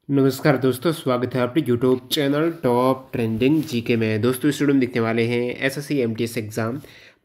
नमस्कार दोस्तों, स्वागत है आपके YouTube channel top trending GK में। दोस्तों इस वीडियो में दिखने वाले हैं एसएससी एमटीएस एग्जाम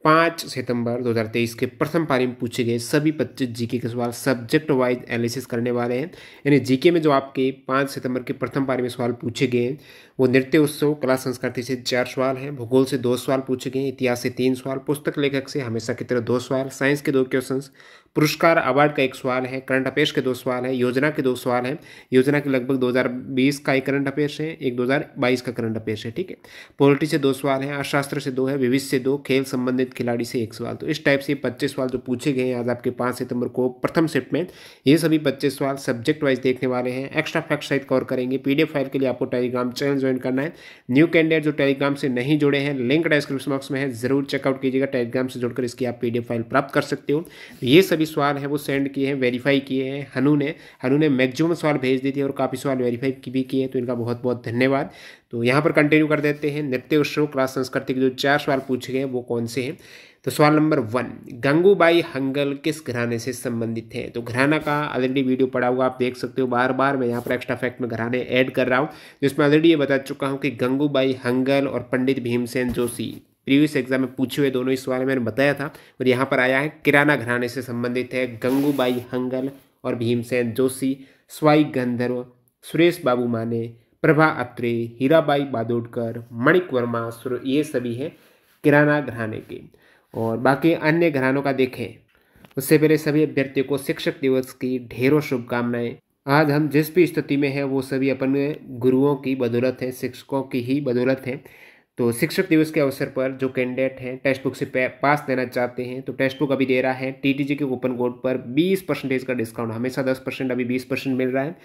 5 सितंबर 2023 के प्रथम पारी में पूछे गए सभी 25 जीके के सवाल सब्जेक्ट वाइज एनालिसिस करने वाले हैं। यानी जीके में जो आपके 5 सितंबर के प्रथम पारी में सवाल पूछे गए हैं वो नृत्य उत्सव, कला संस्कृति से 4 सवाल हैं, भूगोल से 2 सवाल पूछे गए, इतिहास से 3 सवाल, पुस्तक लेखक से हमेशा की तरह 2 सवाल, साइंस के 2 क्वेश्चंस, पुरस्कार अवार्ड का 1 सवाल है, करंट अफेयर्स के 2 सवाल है, योजना के 2 सवाल हैं। योजना के लगभग 2020 का एक करंट अफेयर्स है, एक 2022 का करंट अफेयर्स है। ठीक है, पॉलिटी से 2 सवाल हैं, अर्थशास्त्र से 2 है, विविध से 2, खेल संबंधित खिलाड़ी से 1 सवाल। तो इस टाइप से 25 सवाल जो पूछे गए हैं आज आपके 5 सितंबर को प्रथम शिफ्ट में, ये सभी 25 सवाल सब्जेक्ट वाइज देखने वाले हैं। एक्स्ट्रा फैक्ट सहित कवर करेंगे। पीडीएफ फाइल के लिए आपको टेलीग्राम चैनल ज्वाइन करना है। न्यू कैंडिडेट जो टेलीग्राम से नहीं जुड़े हैं, लिंक डिस्क्रिप्शन बॉक्स में है, जरूर चेकआउट कीजिएगा। टेलीग्राम से जुड़कर इसकी आप पीडीएफ फाइल प्राप्त कर सकते हो। ये सभी सवाल हैं वो सेंड किए हैं, वेरीफाई किए हैं हनु ने मैक्सिमम सवाल भेज दी थी और काफ़ी सवाल वेरीफाई भी किए, तो इनका बहुत बहुत धन्यवाद। तो यहाँ पर कंटिन्यू कर देते हैं। नृत्य उत्सव, कला संस्कृति के जो 4 सवाल पूछे गए वो कौन से हैं। तो सवाल नंबर 1, गंगूबाई हंगल किस घराने से संबंधित है। तो घराना का ऑलरेडी वीडियो पड़ा हुआ आप देख सकते हो। बार बार मैं यहाँ पर एक्स्ट्रा फैक्ट में घराने ऐड कर रहा हूँ, जिसमें ऑलरेडी ये बता चुका हूँ कि गंगूबाई हंगल और पंडित भीमसेन जोशी प्रीवियस एग्जाम में पूछे हुए दोनों इस सवाल में मैंने बताया था। और यहाँ पर आया है किराना घराने से संबंधित है गंगूबाई हंगल और भीमसेन जोशी। स्वाई गंधर्व, सुरेश बाबू माने, प्रभा अत्रे, हीराबाई बादोडकर, मणिक वर्मा, ये सभी हैं किराना घराने के। और बाकी अन्य घरानों का देखें उससे पहले सभी अभ्यर्थियों को शिक्षक दिवस की ढेरों शुभकामनाएं। आज हम जिस भी स्थिति में हैं वो सभी अपने गुरुओं की बदौलत है, शिक्षकों की ही बदौलत है। तो शिक्षक दिवस के अवसर पर जो कैंडिडेट हैं टेक्स्ट बुक से पास देना चाहते हैं तो टेक्स्ट बुक अभी दे रहा है टीटीजी के कूपन कोड पर 20% का डिस्काउंट। हमेशा 10%, अभी 20% मिल रहा है।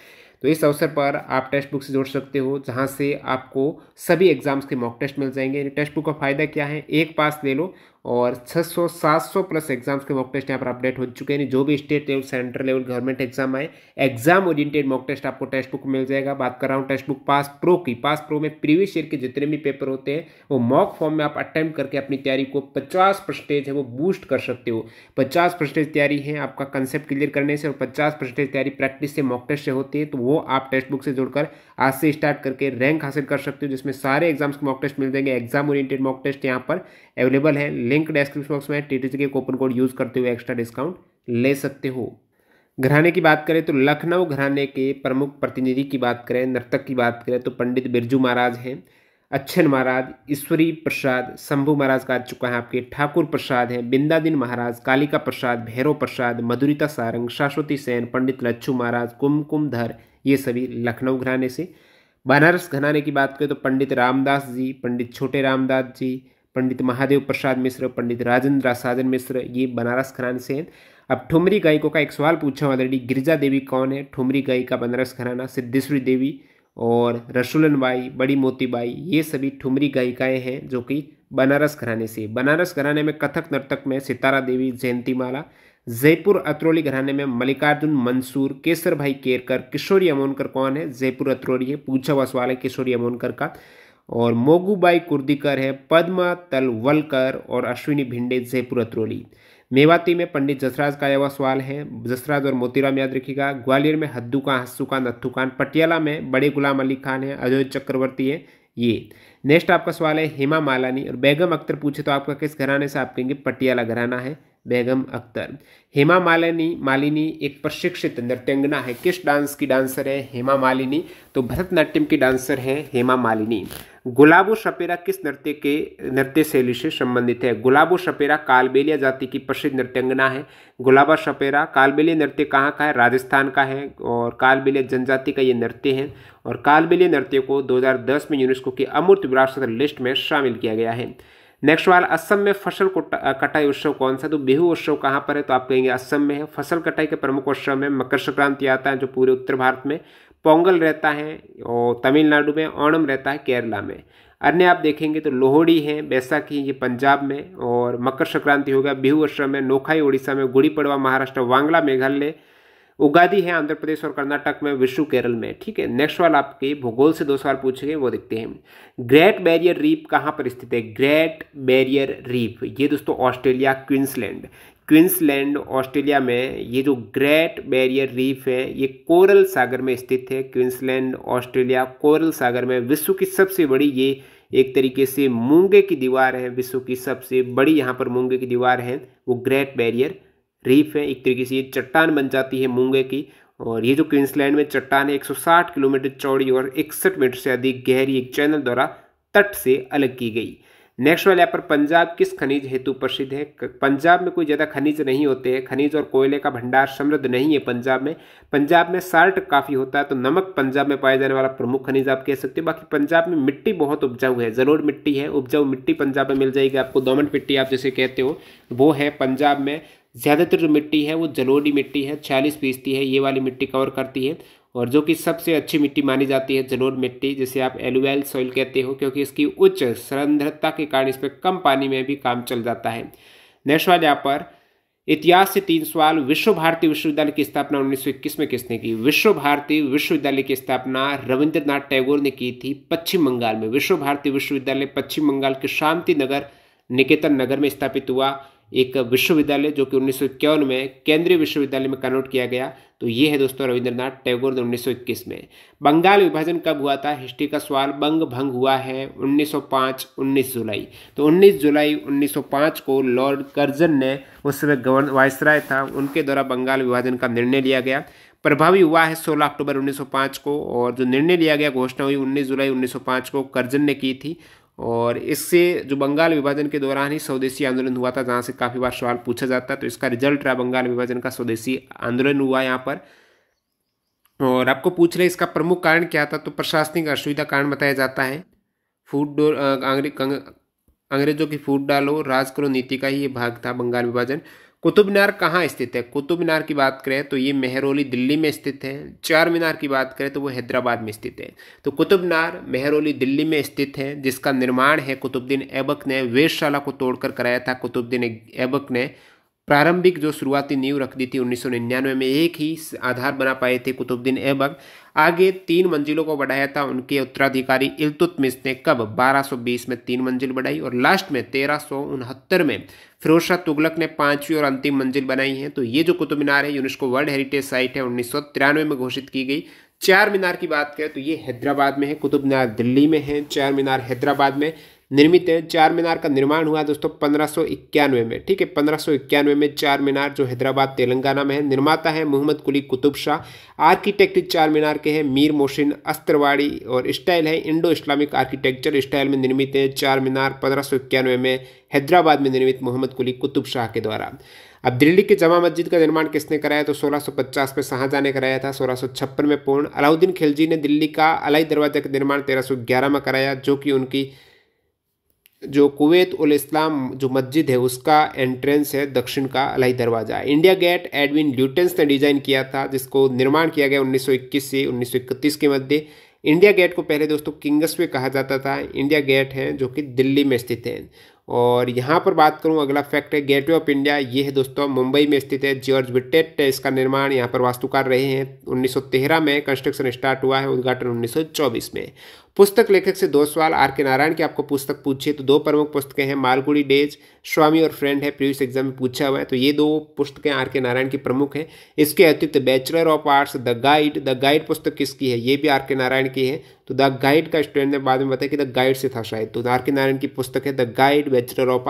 तो इस अवसर पर आप टेक्स्ट बुक से जोड़ सकते हो, जहां से आपको सभी एग्जाम्स के मॉक टेस्ट मिल जाएंगे। टेक्स्ट बुक का फायदा क्या है, एक पास ले लो और 600-700 प्लस एग्जाम्स के मॉक टेस्ट यहाँ पर अपडेट हो चुके हैं। जो भी state level, central level, government exam आए, एग्जाम ओरिएंटेड मॉक टेस्ट आपको टेक्स्ट बुक मिल जाएगा। बात कर रहा हूँ टेक्स्ट बुक पास प्रो की। पास प्रो में प्रीवियस ईयर के जितने भी पेपर होते हैं वो मॉक फॉर्म में आप अटेम्प्ट करके अपनी तैयारी को 50% है वो बूस्ट कर सकते हो। 50% तैयारी है आपका कंसेप्ट क्लियर करने से और 50% तैयारी प्रैक्टिस से, मॉक टेस्ट से होती है। तो वो आप टेक्स्ट बुक से जोड़कर आज से स्टार्ट करके रैंक हासिल कर सकते हो, जिसमें सारे एग्जाम्स के मॉक टेस्ट मिल जाएंगे। एग्जाम ओरिएंटेड मॉक टेस्ट यहाँ पर अवेलेबल है, लिंक डिस्क्रिप्शन बॉक्स में। टीटीसी के कूपन कोड यूज करते हुए एक्स्ट्रा डिस्काउंट ले सकते हो। घराने की बात करें तो लखनऊ घराने के प्रमुख प्रतिनिधि की बात करें, नर्तक की बात करें तो पंडित बिरजू महाराज हैं, अच्छन महाराज, ईश्वरी प्रसाद, शंभू महाराज का आ चुका है आपके, ठाकुर प्रसाद हैं, बिंदादिन महाराज, कालिका प्रसाद, भैरव प्रसाद, मधुरिता सारंग, शाश्वती सेन, पंडित लच्छू महाराज, कुमकुमधर, ये सभी लखनऊ घराने से। बनारस घराने की बात करें तो पंडित रामदास जी, पंडित छोटे रामदास जी, पंडित महादेव प्रसाद मिश्र, पंडित राजेंद्र साजन मिश्र, ये बनारस घराने से हैं। अब ठुमरी गायिकों का एक सवाल पूछा ऑलरेडी, गिरिजा देवी कौन है। ठुमरी गायिका बनारस घराना, सिद्धेश्वरी देवी और रसूलन बाई, बड़ी मोती बाई, ये सभी ठुमरी गायिकाएं हैं जो कि बनारस घराने से। बनारस घराने में कथक नर्तक में सितारा देवी, जयंती माला। जयपुर अतरौली घराने में मल्लिकार्जुन मंसूर, केसर भाई केरकर। किशोरी अमोनकर कौन है, जयपुर अतरौली है, पूछा हुआ सवाल है किशोरी अमोनकर का। और मोगूबाई कुर्दीकर है, पद्मा तलवलकर और अश्विनी भिंडे, जयपुर अतरौली। मेवाती में पंडित जसराज का आया हुआ सवाल है, जसराज और मोतीराम याद रखिएगा। ग्वालियर में हद्दू खान, हस्सू खान, नत्थू खान। पटियाला में बड़े गुलाम अली खान है, अजय चक्रवर्ती है, ये। नेक्स्ट आपका सवाल है हेमा मालिनी और बेगम अख्तर पूछे तो आपका किस घराने से, आप कहेंगे पटियाला घराना है, बेगम अख्तर। हेमा मालिनी एक प्रशिक्षित नृत्यांगना है। किस डांस की डांसर है हेमा मालिनी, तो भरतनाट्यम की डांसर है हेमा मालिनी। गुलाबो सपेरा किस नृत्य शैली से संबंधित है। गुलाबो सपेरा कालबेलिया जाति की प्रसिद्ध नृत्यांगना है। गुलाबा सपेरा, कालबेलिया नृत्य कहाँ का है, राजस्थान का है और कालबेलिया जनजाति का ये नृत्य है। और कालबेलिया नृत्य को 2010 में यूनेस्को की अमूर्त विरासत लिस्ट में शामिल किया गया है। नेक्स्ट सवाल, असम में फसल कटाई उत्सव कौन सा। तो बिहू उत्सव कहाँ पर है, तो आप कहेंगे असम में है। फसल कटाई के प्रमुख उत्सव में मकर संक्रांति आता है जो पूरे उत्तर भारत में, पोंगल रहता है और तमिलनाडु में, ओणम रहता है केरला में। अन्य आप देखेंगे तो लोहड़ी है, बैसाखी ये पंजाब में और मकर संक्रांति होगा बिहू उत्सव में, नोखाई उड़ीसा में, गुड़ी पड़वा महाराष्ट्र, वांगला मेघालय, उगादी है आंध्र प्रदेश और कर्नाटक में, विशु केरल में। ठीक है, नेक्स्ट सवाल आपके भूगोल से 2 सवाल पूछे गए वो देखते हैं। ग्रेट बैरियर रीफ कहाँ पर स्थित है। ग्रेट बैरियर रीफ ये दोस्तों ऑस्ट्रेलिया, क्वींसलैंड। क्वींसलैंड ऑस्ट्रेलिया में ये जो ग्रेट बैरियर रीफ है ये कोरल सागर में स्थित है। क्वींसलैंड ऑस्ट्रेलिया कोरल सागर में विश्व की सबसे बड़ी ये एक तरीके से मूंगे की दीवार है। विश्व की सबसे बड़ी यहाँ पर मूंगे की दीवार है वो ग्रेट बैरियर रीफ है। एक तरीके से ये चट्टान बन जाती है मूंगे की। और ये जो क्वींसलैंड में चट्टान है 160 किलोमीटर चौड़ी और 61 मीटर से अधिक गहरी एक चैनल द्वारा तट से अलग की गई। नेक्स्ट वाले यहाँ पर पंजाब किस खनिज हेतु प्रसिद्ध है। पंजाब में कोई ज़्यादा खनिज नहीं होते हैं। खनिज और कोयले का भंडार समृद्ध नहीं है पंजाब में। पंजाब में साल्ट काफ़ी होता है, तो नमक पंजाब में पाया जाने वाला प्रमुख खनिज आप कह सकते हो। बाकी पंजाब में मिट्टी बहुत उपजाऊ है, जलोढ़ मिट्टी है। उपजाऊ मिट्टी पंजाब में मिल जाएगी आपको। दोमट मिट्टी आप जैसे कहते हो वो है पंजाब में। ज़्यादातर जो मिट्टी है वो जलोढ़ी मिट्टी है, 40% है ये वाली मिट्टी कवर करती है। और जो कि सबसे अच्छी मिट्टी मानी जाती है जलोढ़ मिट्टी, जिसे आप एलुवियल सॉइल कहते हो, क्योंकि इसकी उच्च सांद्रता के कारण इसमें कम पानी में भी काम चल जाता है। नेक्स्ट वाले यहाँ पर इतिहास से 3 सवाल। विश्व भारती विश्वविद्यालय की स्थापना 1921 में किसने की। विश्व भारती विश्वविद्यालय की स्थापना रविंद्रनाथ टैगोर ने की थी पश्चिम बंगाल में। विश्व भारती विश्वविद्यालय पश्चिम बंगाल के शांति नगर निकेतन नगर में स्थापित हुआ एक विश्वविद्यालय, जो कि 1951 में केंद्रीय विश्वविद्यालय में कन्वर्ट किया गया। तो ये है दोस्तों रविंद्रनाथ टैगोर ने 1921 में। बंगाल विभाजन कब हुआ था, हिस्ट्री का सवाल। बंग भंग हुआ है 1905 19 जुलाई। तो 19 जुलाई 1905 को लॉर्ड कर्जन ने, उस समय गवर्नर वायसराय था, उनके द्वारा बंगाल विभाजन का निर्णय लिया गया। प्रभावी हुआ है 16 अक्टूबर 1905 को। और जो निर्णय लिया गया, घोषणा हुई 19 जुलाई 1905 को कर्जन ने की थी। और इससे जो बंगाल विभाजन के दौरान ही स्वदेशी आंदोलन हुआ था, जहाँ से काफ़ी बार सवाल पूछा जाता है। तो इसका रिजल्ट रहा बंगाल विभाजन का, स्वदेशी आंदोलन हुआ यहाँ पर। और आपको पूछ रहे इसका प्रमुख कारण क्या था, तो प्रशासनिक असुविधा कारण बताया जाता है। अंग्रेजों की फूट डालो राज करो नीति का ही ये भाग था बंगाल विभाजन। कुतुब मीनार कहाँ स्थित है। कुतुब मीनार की बात करें तो ये मेहरौली दिल्ली में स्थित है। चार मीनार की बात करें तो वो हैदराबाद में स्थित है। तो कुतुब मीनार मेहरौली दिल्ली में स्थित है, जिसका निर्माण है कुतुबुद्दीन ऐबक ने वेधशाला को तोड़कर कराया था। कुतुबुद्दीन ऐबक ने प्रारंभिक जो शुरुआती नींव रख दी थी 1999 में। एक ही आधार बना पाए थे कुतुबुद्दीन ऐबक। आगे 3 मंजिलों को बढ़ाया था उनके उत्तराधिकारी इल्तुतमिश ने। कब, 1220 में 3 मंजिल बढ़ाई और लास्ट में 1369 में फिरोज शाह तुगलक ने 5वीं और अंतिम मंजिल बनाई है। तो ये जो कुतुब मीनार है यूनेस्को वर्ल्ड हेरिटेज साइट है, 1993 में घोषित की गई। चार मीनार की बात करें तो ये हैदराबाद में है, कुतुब मीनार दिल्ली में है, चार मीनार हैदराबाद में निर्मित है। चार मीनार का निर्माण हुआ दोस्तों 1591 में। ठीक है, 1591 में चार मीनार जो हैदराबाद तेलंगाना में है। निर्माता है मोहम्मद कुली कुतुब शाह। आर्किटेक्ट चार मीनार के हैं मीर मोहसिन अस्त्रवाड़ी। और स्टाइल है इंडो इस्लामिक आर्किटेक्चर स्टाइल में निर्मित है चार मीनार 1591 में हैदराबाद में निर्मित मोहम्मद कुली कुतुब शाह के द्वारा। अब दिल्ली की जमा मस्जिद का निर्माण किसने कराया, तो 1650 में शाहजहां ने कराया था, 1656 में पूर्ण। अलाउद्दीन खिलजी ने दिल्ली का अलाई दरवाजा का निर्माण 1311 में कराया, जो कि उनकी जो कुवैत उल इस्लाम जो मस्जिद है उसका एंट्रेंस है दक्षिण का अलाई दरवाजा। इंडिया गेट एडविन ल्यूटेंस ने डिजाइन किया था, जिसको निर्माण किया गया 1921 से 1931 के मध्य। इंडिया गेट को पहले दोस्तों किंग्सवे कहा जाता था। इंडिया गेट है जो कि दिल्ली में स्थित है। और यहाँ पर बात करूँ, अगला फैक्ट है गेटवे ऑफ इंडिया। ये है दोस्तों मुंबई में स्थित है। जॉर्ज विटेट इसका निर्माण यहाँ पर वास्तुकार रहे हैं। 1913 में कंस्ट्रक्शन स्टार्ट हुआ है, उद्घाटन 1924 में। पुस्तक लेखक से 2 सवाल। आर के नारायण की आपको पुस्तक पूछिए तो 2 प्रमुख पुस्तकें हैं, मालगुडी डेज, स्वामी और फ्रेंड है, प्रीवियस एग्जाम में पूछा हुआ है। तो ये 2 पुस्तकें आर के नारायण की प्रमुख हैं। इसके अतिरिक्त bachelor of arts the guide पुस्तक किसकी है, ये भी आर के नारायण की है। तो द गाइड का स्टूडेंट ने बाद में बताया कि द गाइड से था शायद, तो आर के नारायण की पुस्तक है the guide, bachelor of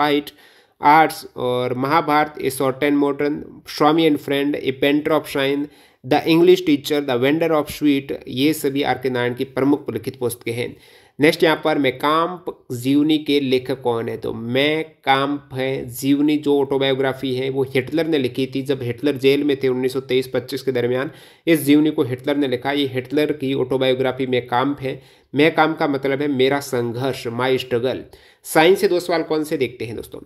arts. और Mahabharata a short and modern, Swami and friend, a painter of shine, the English teacher, the vendor of sweet, ये सभी आर के नारायण की प्रमुख लिखित पुस्तकें हैं। नेक्स्ट यहाँ पर मैं काम्प जीवनी के लेखक कौन है, तो मैं काम्प है जीवनी जो ऑटोबायोग्राफी है वो हिटलर ने लिखी थी जब हिटलर जेल में थे 1923-25 के दरमियान। इस जीवनी को हिटलर ने लिखा। ये हिटलर की ऑटोबायोग्राफी में काम्प है। मैं काम्प का मतलब है मेरा संघर्ष, माई स्ट्रगल। साइंस से 2 सवाल कौन से देखते हैं दोस्तों।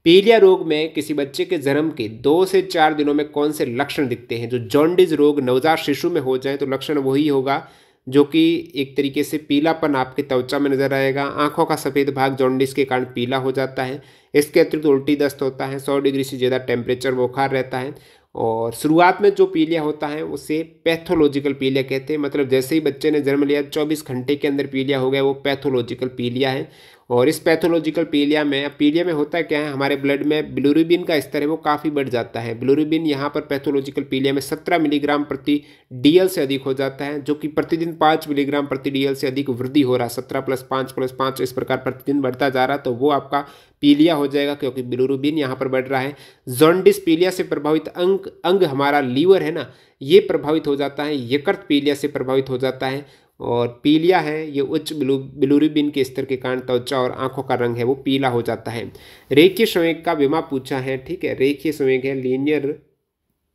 पीलिया रोग में किसी बच्चे के जन्म के 2 से 4 दिनों में कौन से लक्षण दिखते हैं। जो जॉन्डिस रोग नवजात शिशु में हो जाए तो लक्षण वही होगा जो कि एक तरीके से पीलापन आपके त्वचा में नजर आएगा। आंखों का सफ़ेद भाग जॉन्डिस के कारण पीला हो जाता है। इसके अतिरिक्त उल्टी दस्त होता है, 100 डिग्री से ज़्यादा टेम्परेचर बुखार रहता है। और शुरुआत में जो पीलिया होता है उसे पैथोलॉजिकल पीलिया कहते हैं। मतलब जैसे ही बच्चे ने जन्म लिया 24 घंटे के अंदर पीलिया हो गया, वो पैथोलॉजिकल पीलिया है। और इस पैथोलॉजिकल पीलिया में होता क्या है, हमारे ब्लड में बिलिरुबिन का स्तर है वो काफ़ी बढ़ जाता है। बिलिरुबिन यहाँ पर पैथोलॉजिकल पीलिया में 17 मिलीग्राम प्रति DL से अधिक हो जाता है, जो कि प्रतिदिन 5 मिलीग्राम प्रति DL से अधिक वृद्धि हो रहा है। 17 + 5 इस प्रकार प्रतिदिन बढ़ता जा रहा, तो वो आपका पीलिया हो जाएगा, क्योंकि बिलिरुबिन यहाँ पर बढ़ रहा है। जॉन्डिस पीलिया से प्रभावित अंग हमारा लीवर है ना, ये प्रभावित हो जाता है। यकृत पीलिया से प्रभावित हो जाता है। और पीलिया है ये उच्च बिलिरुबिन के स्तर के कारण त्वचा और आंखों का रंग है वो पीला हो जाता है। रेखीय संवेग का विमा पूछा है, ठीक है। रेखीय संवेग है लीनियर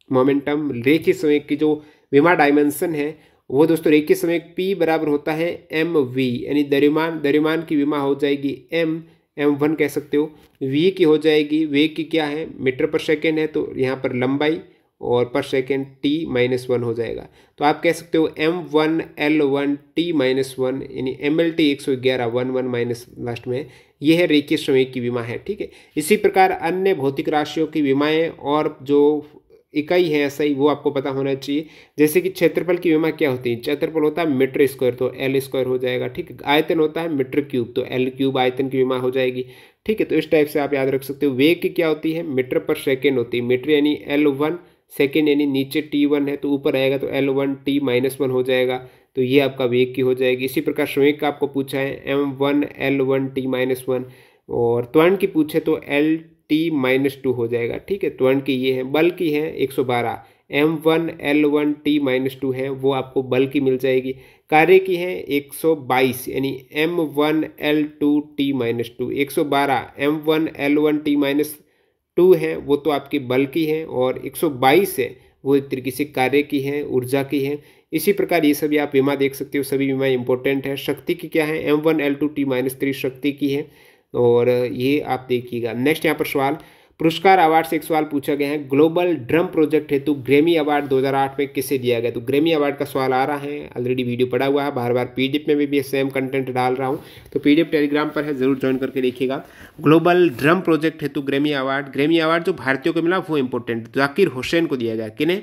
मोमेंटम। रेखीय संवेग की जो विमा डायमेंशन है वो दोस्तों रेखीय संवेग P बराबर होता है mv, यानी द्रव्यमान की विमा हो जाएगी m1 कह सकते हो। v की हो जाएगी, वेग की क्या है, मीटर पर सेकेंड है, तो यहाँ पर लंबाई और पर सेकेंड t-1 हो जाएगा। तो आप कह सकते हो m1 l1 t-1, यानी mlt 111 11 माइनस लास्ट में, यह है रेखीय संवेग की विमा है, ठीक है। इसी प्रकार अन्य भौतिक राशियों की विमाएं और जो इकाई है ऐसा ही वो आपको पता होना चाहिए। जैसे कि क्षेत्रफल की विमा क्या होती है, क्षेत्रफल होता है मीटर स्क्वायर, तो l स्क्वायर हो जाएगा, ठीक है। आयतन होता है मीटर क्यूब, तो l क्यूब आयतन की विमा हो जाएगी, ठीक है। तो इस टाइप से आप याद रख सकते हो। वेग की क्या होती है, मीटर पर सेकेंड होती है। मीटर यानी l1, सेकेंड यानी नीचे t1 है तो ऊपर आएगा तो l1 t-1 हो जाएगा, तो ये आपका वेग की हो जाएगी। इसी प्रकार संवेग का आपको पूछा है m1 l1 t-1, और त्वरण की पूछे तो l t-2 हो जाएगा, ठीक है। त्वरण की ये है। बल की है 112, m1 l1 t-2 है वो आपको बल की मिल जाएगी। कार्य की है 122, यानी m1 l2 t-2, 112 m1 l1 t-2 है वो तो आपकी बल की है, और 122 है वो एक तरीके से कार्य की है, ऊर्जा की है। इसी प्रकार ये सभी आप विमा देख सकते हो, सभी विमा इंपॉर्टेंट है। शक्ति की क्या है, m1 l2 t-3 शक्ति की है, और ये आप देखिएगा। नेक्स्ट यहाँ पर सवाल, पुरस्कार अवार्ड से एक सवाल पूछा गया है। ग्लोबल ड्रम प्रोजेक्ट हेतु ग्रैमी अवार्ड 2008 में किसे दिया गया, तो ग्रैमी अवार्ड का सवाल आ रहा है, ऑलरेडी वीडियो पड़ा हुआ है, बार बार PDF में भी सेम कंटेंट डाल रहा हूँ, तो PDF टेलीग्राम पर है, जरूर ज्वाइन करके देखिएगा। ग्लोबल ड्रम प्रोजेक्ट हेतु ग्रैमी अवार्ड जो भारतीयों को मिला वो इंपॉर्टेंट, जाकिर हुसैन को दिया गया। किन्हें,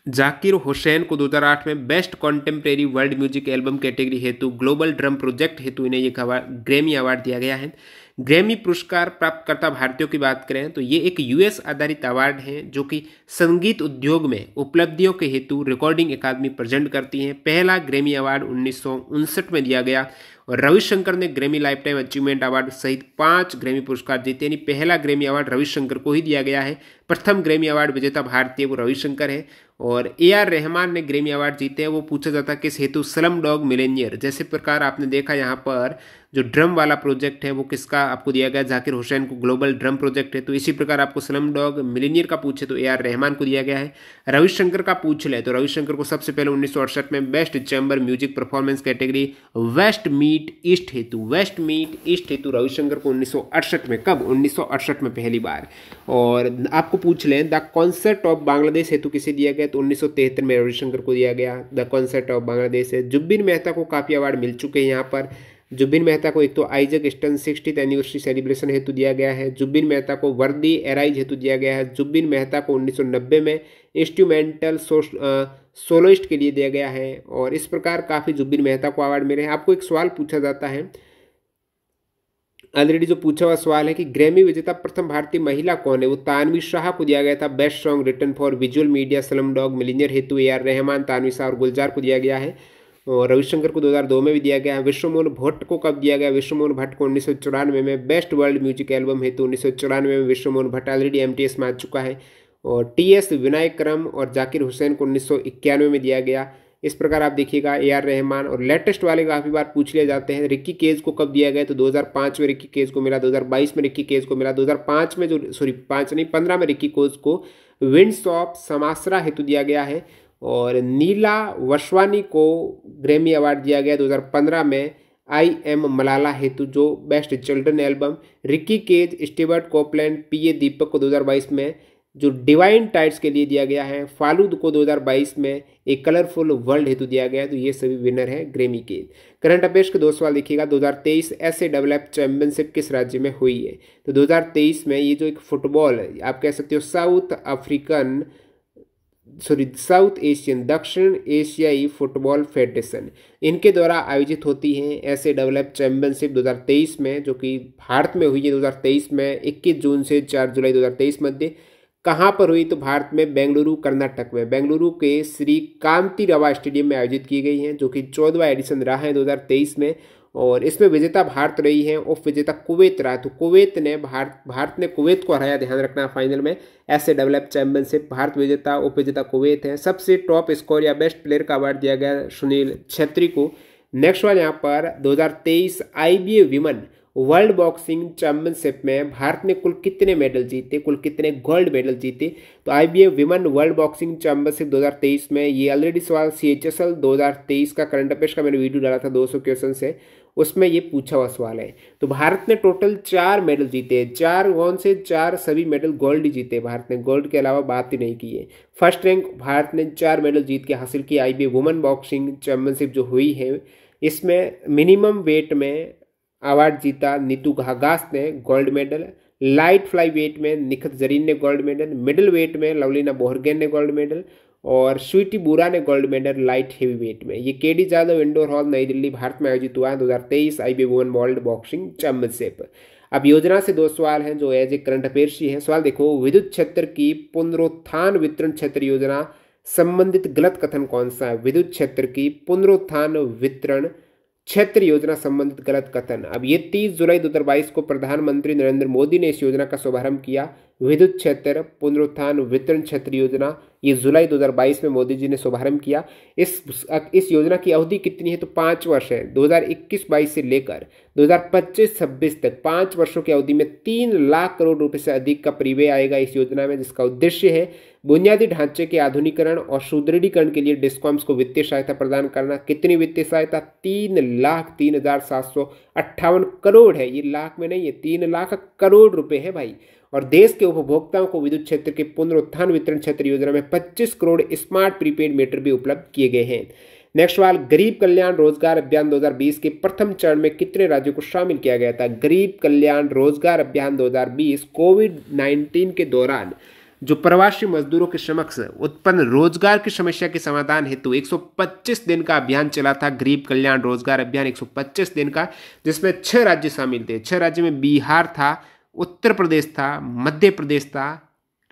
जाकिर हुसैन को 2008 में best contemporary world music album category हेतु ग्लोबल ड्रम प्रोजेक्ट हेतु इन्हें ये ग्रैमी अवार्ड दिया गया है। ग्रैमी पुरस्कार प्राप्तकर्ता भारतीयों की बात करें तो ये एक US आधारित अवार्ड है जो कि संगीत उद्योग में उपलब्धियों के हेतु रिकॉर्डिंग अकादमी प्रेजेंट करती है। पहला ग्रैमी अवार्ड 1959 में दिया गया, और रविशंकर ने Grammy life time achievement award सहित 5 ग्रैमी पुरस्कार जीते, यानी पहला ग्रैमी अवार्ड रविशंकर को ही दिया गया है। प्रथम ग्रैमी अवार्ड विजेता भारतीय वो रविशंकर है। और AR रहमान ने ग्रैमी अवार्ड जीते हैं, वो पूछा जाता है किस हेतु, स्लम डॉग मिलेनियर। जैसे प्रकार आपने देखा यहाँ पर जो ड्रम वाला प्रोजेक्ट है वो किसका आपको दिया गया, जाकिर हुसैन को ग्लोबल ड्रम प्रोजेक्ट है। तो इसी प्रकार आपको स्लम डॉग मिलेनियर का पूछे तो AR रहमान को दिया गया है। रविशंकर का पूछ ले तो रविशंकर को सबसे पहले 1968 में best chamber music performance category West Meet East हेतु रविशंकर को 1968 में, कब, 1968 में पहली बार। और आपको पूछ लें द कॉन्सर्ट ऑफ बांग्लादेश हेतु किसे दिया गया, तो 1973 में रविशंकर को दिया गया। द कॉन्सर्ट ऑफ बांग्लादेश है। जुब्बिन मेहता को काफ़ी अवार्ड मिल चुके हैं यहाँ पर। जुब्बिन मेहता को एक तो Isaac stern 60th anniversary celebration हेतु दिया गया है। जुब्बिन मेहता को वर्दी एराइज हेतु दिया गया है। जुब्बिन मेहता को 1990 में इंस्ट्रूमेंटल सोलोइस्ट के लिए दिया गया है। और इस प्रकार काफ़ी जुब्बिन मेहता को अवार्ड मिले हैं। आपको एक सवाल पूछा जाता है, ऑलरेडी जो पूछा हुआ सवाल है कि ग्रैमी विजेता प्रथम भारतीय महिला कौन है, वो तानवी शाह को दिया गया था। Best song written for visual media Slumdog Millionaire हेतु AR रहमान, तानवी शाह और गुलजार को दिया गया है। और रविशंकर को 2002 में भी दिया गया है। विश्वमोहन भट्ट को कब दिया गया, विश्वमोहन भट्ट को 1994 में बेस्ट वर्ल्ड म्यूजिक एल्बम हेतु 1994 में विश्वमोहन भट्ट ऑलरेडी MTS में आ चुका है। और TS विनायकरम और जाकिर हुसैन को 1991 में दिया गया। इस प्रकार आप देखिएगा AR रहमान। और लेटेस्ट वाले काफ़ी बार पूछ लिए जाते हैं, रिक्की केज को कब दिया गया, तो 2005 में रिक्की केज को मिला, 2022 में रिक्की केज को मिला, 2005 में 15 में रिक्की केज को विंड्स ऑफ समासरा हेतु दिया गया है। और नीला वसवानी को ग्रैमी अवार्ड दिया गया 2015 में आई एम मलाला हेतु जो best children album. Ricky Kej, Stewart Copeland, PA Deepak को 2022 में जो डिवाइन टाइड्स के लिए दिया गया है। फालूद को 2022 में एक कलरफुल वर्ल्ड हेतु दिया गया है। तो ये सभी विनर है ग्रैमी के। करंट अफेयर्स के 2 सवाल देखिएगा। 2023 SAFF चैंपियनशिप किस राज्य में हुई है, तो 2023 में ये जो एक फुटबॉल है आप कह सकते हो साउथ अफ्रीकन साउथ एशियन दक्षिण एशियाई फुटबॉल फेडरेशन, इनके द्वारा आयोजित होती हैं एसएडब्ल्यूएफ चैंपियनशिप 2023 में, जो कि भारत में हुई है 2023 में 21 जून से 4 जुलाई 2023 मध्य। कहाँ पर हुई? तो भारत में बेंगलुरु कर्नाटक में, बेंगलुरु के श्री कांति रवा स्टेडियम में आयोजित की गई हैं, जो कि 14वां एडिशन रहा है 2023 में। और इसमें विजेता भारत रही है, उप विजेता कुवैत रहा। तो कुवैत ने भारत ने कुवैत को हराया, ध्यान रखना फाइनल में। एसएडब्ल्यूएफ चैंपियनशिप भारत विजेता, उप विजेता कुवैत है। सबसे टॉप स्कोर या बेस्ट प्लेयर का अवार्ड दिया गया सुनील छेत्री को। नेक्स्ट वाले यहाँ पर 2023 IBA women world boxing championship में भारत ने कुल कितने मेडल जीते, कुल कितने गोल्ड मेडल जीते? तो IBA women world boxing championship 2023 में, ये ऑलरेडी सवाल CHSL 2023 का करंट अफेयर्स का मैंने वीडियो डाला था 200 क्वेश्चन से, उसमें ये पूछा हुआ सवाल है। तो भारत ने टोटल 4 मेडल जीते, 4 कौन से? 4 सभी मेडल गोल्ड ही जीते भारत ने, गोल्ड के अलावा बात ही नहीं की है। फर्स्ट रैंक भारत ने 4 मेडल जीत के हासिल किया आईबीए वुमेन बॉक्सिंग चैंपियनशिप जो हुई है। इसमें मिनिमम वेट में अवार्ड जीता नीतू घागास ने, gold medal. Light flyweight में निखत जरीन ने गोल्ड मेडल। मिडिल वेट में लवलीना बोहरगेन ने गोल्ड मेडल और स्वीटी बुरा ने gold medal light heavy weight में। ये केडी जाधव इंडोर हॉल नई दिल्ली भारत में आयोजित हुआ है 2023 IBA women world boxing championship. अब योजना से 2 सवाल हैं जो एज ए करंट अफेयर्स ही है। सवाल देखो, विद्युत क्षेत्र की पुनरुत्थान वितरण क्षेत्र योजना संबंधित गलत कथन कौन सा है? विद्युत क्षेत्र की पुनरुत्थान वितरण क्षेत्र योजना संबंधित गलत कथन। अब ये 30 जुलाई 2022 को प्रधानमंत्री नरेंद्र मोदी ने इस योजना का शुभारंभ किया। विद्युत क्षेत्र पुनरुत्थान वितरण क्षेत्र योजना, ये जुलाई 2022 में मोदी जी ने शुभारंभ किया। इस योजना की अवधि कितनी है? तो 5 वर्ष है, 2021-22 से लेकर 2025-26 तक 5 वर्षों की अवधि में 3 लाख करोड़ रुपए से अधिक का परिव्यय आएगा इस योजना में, जिसका उद्देश्य है बुनियादी ढांचे के आधुनिकीकरण और सुदृढ़ीकरण के लिए डिस्कॉम्स को वित्तीय सहायता प्रदान करना। कितनी वित्तीय सहायता? 3,03,758 करोड़ है, ये लाख में नहीं है, 3 लाख करोड़ रुपए है भाई। और देश के उपभोक्ताओं को विद्युत क्षेत्र के पुनरुत्थान वितरण क्षेत्र योजना में 25 करोड़ स्मार्ट प्रीपेड मीटर भी उपलब्ध किए गए हैं। नेक्स्ट सवाल, गरीब कल्याण रोजगार अभियान 2020 के प्रथम चरण में कितने राज्यों को शामिल किया गया था? गरीब कल्याण रोजगार अभियान 2020 कोविड-19 के दौरान जो प्रवासी मजदूरों के समक्ष उत्पन्न रोजगार की समस्या के समाधान हेतु 125 दिन का अभियान चला था। गरीब कल्याण रोजगार अभियान 125 दिन का, जिसमें 6 राज्य शामिल थे। 6 राज्य में बिहार था, उत्तर प्रदेश था, मध्य प्रदेश था,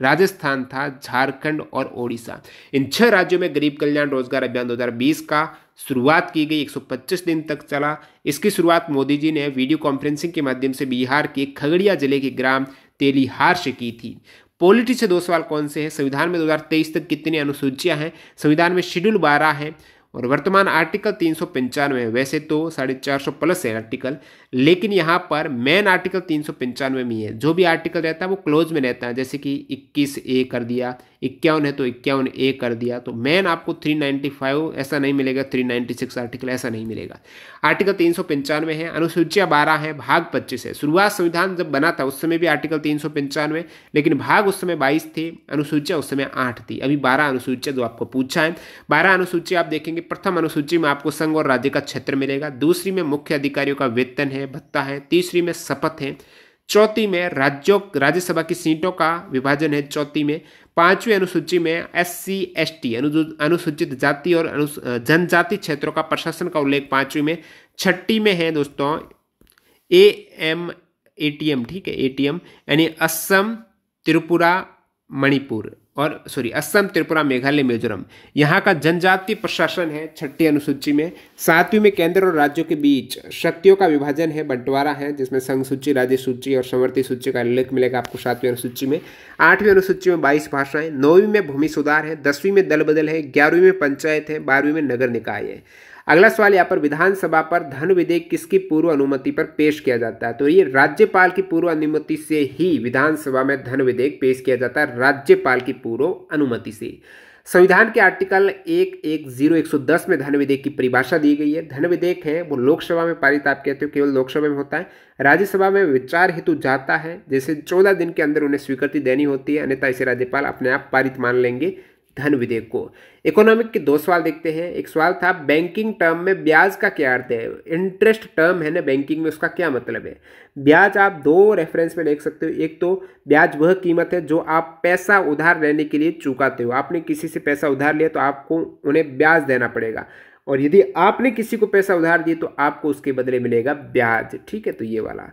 राजस्थान था, झारखंड और ओडिशा। इन 6 राज्यों में गरीब कल्याण रोजगार अभियान 2020 का शुरुआत की गई, 125 दिन तक चला। इसकी शुरुआत मोदी जी ने वीडियो कॉन्फ्रेंसिंग के माध्यम से बिहार के खगड़िया जिले के ग्राम तेलीहार से की थी। पॉलिटी से 2 सवाल कौन से हैं? संविधान में 2023 तक कितनी अनुसूचियां हैं? संविधान में शेड्यूल 12 है और वर्तमान आर्टिकल 395 है। वैसे तो 450 प्लस है आर्टिकल, लेकिन यहाँ पर मेन आर्टिकल 395 में ही है। जो भी आर्टिकल रहता है वो क्लोज में रहता है, जैसे कि 21A कर दिया, 51 है तो 51A कर दिया। तो मेन आपको 395 ऐसा नहीं मिलेगा, 396 आर्टिकल ऐसा नहीं मिलेगा। आर्टिकल 395 है, अनुसूचियाँ 12 हैं, भाग 25 है। शुरुआत संविधान जब बना था उस समय भी आर्टिकल 395, लेकिन भाग उस समय 22 थे, अनुसूचियाँ उस समय 8 थी। अभी 12 अनुसूचियाँ जो आपको पूछा है। 12 अनुसूचियाँ आप देखेंगे, प्रथम अनुसूची में आपको संघ और राज्य का क्षेत्र मिलेगा, दूसरी में मुख्य अधिकारियों का वेतन है, भत्ता है, तीसरी में शपथ है, चौथी में राज्यसभा की सीटों का विभाजन है, चौथी में। 5वीं अनुसूची में SC ST अनुसूचित जाति और जनजाति क्षेत्रों का प्रशासन का उल्लेख 5वीं में। 6ठी में है दोस्तों ATM, ठीक है, ATM यानी असम, त्रिपुरा, मणिपुर और असम, त्रिपुरा, मेघालय, मिजोरम, यहाँ का जनजातीय प्रशासन है 6ठी अनुसूची में। 7वीं में केंद्र और राज्यों के बीच शक्तियों का विभाजन है, बंटवारा है, जिसमें संघ सूची, राज्य सूची और समवर्ती सूची का उल्लेख मिलेगा आपको 7वीं अनुसूची में। 8वीं अनुसूची में 22 भाषाएं, 9वीं में भूमि सुधार है, 10वीं में दल बदल है, 11वीं में पंचायत है, 12वीं में नगर निकाय है। अगला सवाल यहाँ पर, विधानसभा पर धन विधेयक किसकी पूर्व अनुमति पर पेश किया जाता है? तो ये राज्यपाल की पूर्व अनुमति से ही विधानसभा में धन विधेयक पेश किया जाता है, राज्यपाल की पूर्व अनुमति से। संविधान के आर्टिकल 110 में धन विधेयक की परिभाषा दी गई है। धन विधेयक है वो लोकसभा में पारित, आप कहते हो केवल लोकसभा में होता है, राज्यसभा में विचार हेतु जाता है, जैसे 14 दिन के अंदर उन्हें स्वीकृति देनी होती है, अन्यथा इसे राज्यपाल अपने आप पारित मान लेंगे। धन विधेयक को। इकोनॉमिक के 2 सवाल देखते हैं। एक सवाल था बैंकिंग टर्म में ब्याज का क्या अर्थ है। इंटरेस्ट टर्म है ना बैंकिंग में, उसका क्या मतलब है। ब्याज आप 2 रेफरेंस में देख सकते हो। एक तो ब्याज वह कीमत है जो आप पैसा उधार लेने के लिए चुकाते हो। आपने किसी से पैसा उधार लिया तो आपको उन्हें ब्याज देना पड़ेगा, और यदि आपने किसी को पैसा उधार दिए तो आपको उसके बदले मिलेगा ब्याज। ठीक है, तो ये वाला।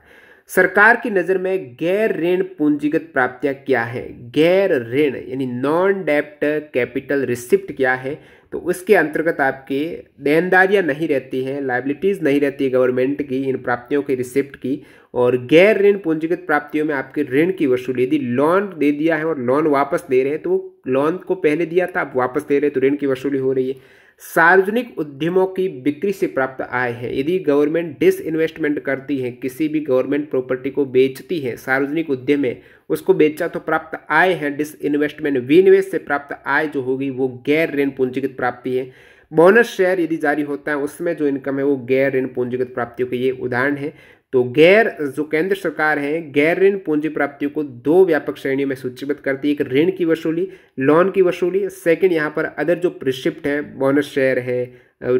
सरकार की नज़र में गैर ऋण पूंजीगत प्राप्तियां क्या है। गैर ऋण यानी नॉन डेप्ट कैपिटल रिसिप्ट क्या है, तो उसके अंतर्गत आपके देनदारियां नहीं रहती हैं, लाइबिलिटीज़ नहीं रहती है गवर्नमेंट की इन प्राप्तियों की रिसिप्ट की। और गैर ऋण पूंजीगत प्राप्तियों में आपके ऋण की वसूली, यदि लोन दे दिया है और लोन वापस दे रहे हैं तो लोन को पहले दिया था आप वापस दे रहे हैं तो ऋण की वसूली हो रही है। सार्वजनिक उद्यमों की बिक्री से प्राप्त आय है। यदि गवर्नमेंट डिसइन्वेस्टमेंट करती है, किसी भी गवर्नमेंट प्रॉपर्टी को बेचती है, सार्वजनिक उद्यम में उसको बेचा तो प्राप्त आय है डिसइन्वेस्टमेंट, विनिवेश से प्राप्त आय जो होगी वो गैर ऋण पूंजीगत प्राप्ति है। बोनस शेयर यदि जारी होता है उसमें जो इनकम है वो गैर ऋण पूंजीगत प्राप्तियों के ये उदाहरण है। तो जो केंद्र सरकार है गैर ऋण पूंजी प्राप्तियों को 2 व्यापक श्रेणियों में सूचीबद्ध करती है। एक ऋण की वसूली, लोन की वसूली, सेकंड यहाँ पर अदर जो रिसिप्ट है, बोनस शेयर है,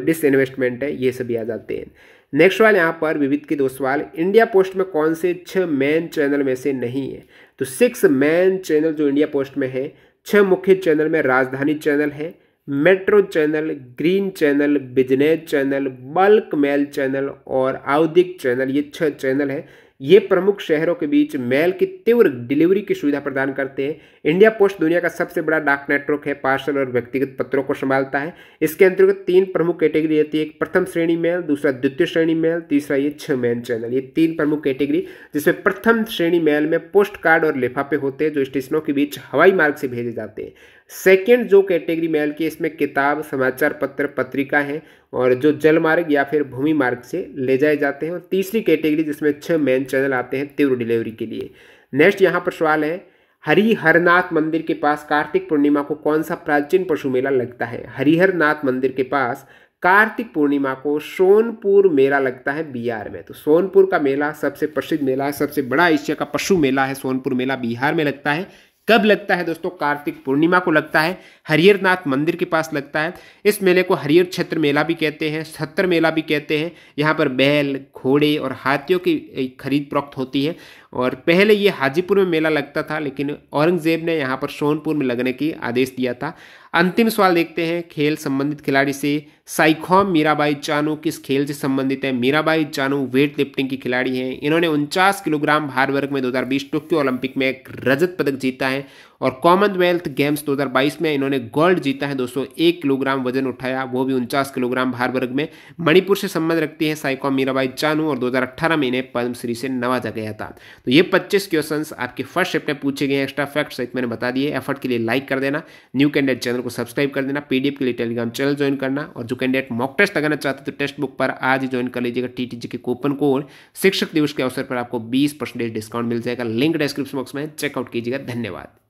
डिसइन्वेस्टमेंट है, ये सभी आ जाते हैं। नेक्स्ट सवाल यहाँ पर विविध के 2 सवाल। इंडिया पोस्ट में कौन से 6 मेन चैनल में से नहीं है। तो 6 मेन चैनल जो इंडिया पोस्ट में है, 6 मुख्य चैनल में राजधानी चैनल है, metro channel, green channel, business channel, bulk mail channel और आवधिक चैनल, ये 6 चैनल है। ये प्रमुख शहरों के बीच मेल की तीव्र डिलीवरी की सुविधा प्रदान करते हैं। इंडिया पोस्ट दुनिया का सबसे बड़ा डाक नेटवर्क है, पार्सल और व्यक्तिगत पत्रों को संभालता है। इसके अंतर्गत 3 प्रमुख कैटेगरी रहती है। एक प्रथम श्रेणी मेल, दूसरा द्वितीय श्रेणी मेल, तीसरा ये 6 मेन चैनल। ये 3 प्रमुख कैटेगरी, जिसमें प्रथम श्रेणी मेल में पोस्ट कार्ड और लिफाफे होते हैं जो स्टेशनों के बीच हवाई मार्ग से भेजे जाते हैं। सेकेंड जो कैटेगरी मेल की, इसमें किताब, समाचार पत्र, पत्रिका है और जो जल मार्ग या फिर भूमि मार्ग से ले जाए जाते हैं। और तीसरी कैटेगरी जिसमें 6 मेन चैनल आते हैं तीव्र डिलीवरी के लिए। नेक्स्ट यहाँ पर सवाल है, हरिहरनाथ मंदिर के पास कार्तिक पूर्णिमा को कौन सा प्राचीन पशु मेला लगता है। हरिहरनाथ मंदिर के पास कार्तिक पूर्णिमा को सोनपुर मेला लगता है बिहार में। तो सोनपुर का मेला सबसे प्रसिद्ध मेला है, सबसे बड़ा एशिया का पशु मेला है। सोनपुर मेला बिहार में लगता है। कब लगता है दोस्तों? कार्तिक पूर्णिमा को लगता है, हरिहरनाथ मंदिर के पास लगता है। इस मेले को हरिहर क्षेत्र मेला भी कहते हैं, सत्तर मेला भी कहते हैं। यहाँ पर बैल, घोड़े और हाथियों की खरीद फरोख्त होती है। और पहले ये हाजीपुर में मेला लगता था, लेकिन औरंगजेब ने यहाँ पर सोनपुर में लगने की आदेश दिया था। अंतिम सवाल देखते हैं खेल संबंधित खिलाड़ी से। साइखोम मीराबाई चानू किस खेल से संबंधित है? मीराबाई चानू वेट लिफ्टिंग की खिलाड़ी हैं। इन्होंने 49 किलोग्राम भार वर्ग में 2020 टोक्यो ओलंपिक में एक रजत पदक जीता है और कॉमनवेल्थ गेम्स 2022 में इन्होंने गोल्ड जीता है। 201 किलोग्राम वजन उठाया, वो भी 49 किलोग्राम भार वर्ग में। मणिपुर से संबंध रखती है साइखोम मीराबाई चानू और 2018 में इन्हें पद्मश्री से नवाजा गया था। तो ये 25 क्वेश्चंस आपके फर्स्ट शिफ्ट में पूछे गए हैं। एक्स्ट्रा फैक्ट सहित मैंने बता दिए। एफर्ट के लिए लाइक कर देना, न्यू कैंडिडेट चैनल को सब्सक्राइब कर देना, पीडीएफ के लिए टेलीग्राम चैनल ज्वाइन करना, और जो कैंडिडेट मॉक टेस्ट लगाना चाहते तो टेक्स्ट बुक पर आज ही ज्वाइन कर लीजिएगा। टीटीजी के कूपन कोड शिक्षक दिवस के अवसर पर आपको 20% डिस्काउंट मिल जाएगा। लिंक डिस्क्रिप्शन बॉक्स में चेकआउट कीजिएगा। धन्यवाद।